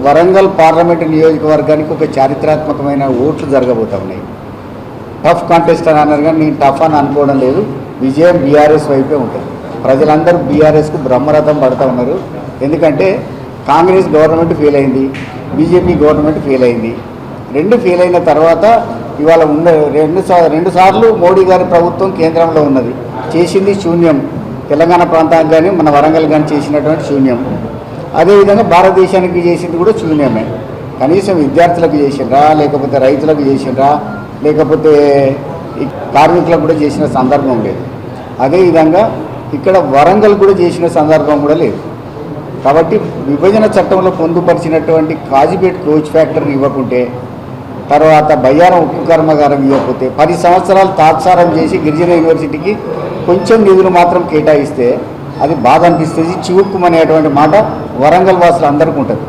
Warangal parliament నియోజకవర్గానికి ఒక చారిత్రాత్మకమైన ఓట్లు జరగబోతా ఉన్నాయి. టఫ్ కాంటెస్ట్ అని అన్నారు, కానీ నేను టఫ్ అని అనుకోవడం లేదు. విజయం బీఆర్ఎస్ వైపే ఉంటుంది. ప్రజలందరూ బీఆర్ఎస్కు బ్రహ్మరథం పడుతూ ఉన్నారు. ఎందుకంటే కాంగ్రెస్ గవర్నమెంట్ ఫెయిల్ అయింది, బీజేపీ గవర్నమెంట్ ఫెయిల్ అయింది. రెండు ఫెయిల్ అయిన తర్వాత ఇవాళ రెండు సార్లు మోడీ గారి ప్రభుత్వం కేంద్రంలో ఉన్నది. చేసింది శూన్యం. తెలంగాణ ప్రాంతానికి కానీ మన వరంగల్ కానీ చేసినటువంటి శూన్యం. అదేవిధంగా భారతదేశానికి చేసింది కూడా శూన్యమే. కనీసం విద్యార్థులకు చేసిండ్రా, లేకపోతే రైతులకు చేసిండ్రా, లేకపోతే కార్మికులకు కూడా చేసిన సందర్భం లేదు. అదేవిధంగా ఇక్కడ వరంగల్ కూడా చేసిన సందర్భం కూడా లేదు. కాబట్టి విభజన చట్టంలో పొందుపరిచినటువంటి కాజీపేట్ కోచ్ ఫ్యాక్టరీని ఇవ్వకుంటే, తర్వాత బయ్యారం ఉక్కు కర్మాగారం ఇవ్వకపోతే, 10 సంవత్సరాలు తాత్సారం చేసి గిరిజన యూనివర్సిటీకి కొంచెం నిధులు మాత్రం కేటాయిస్తే అది బాధ అనిపిస్తుంది. చివుక్కుమనేటువంటి మాట వరంగల్ వాసులు అందరికీ ఉంటుంది.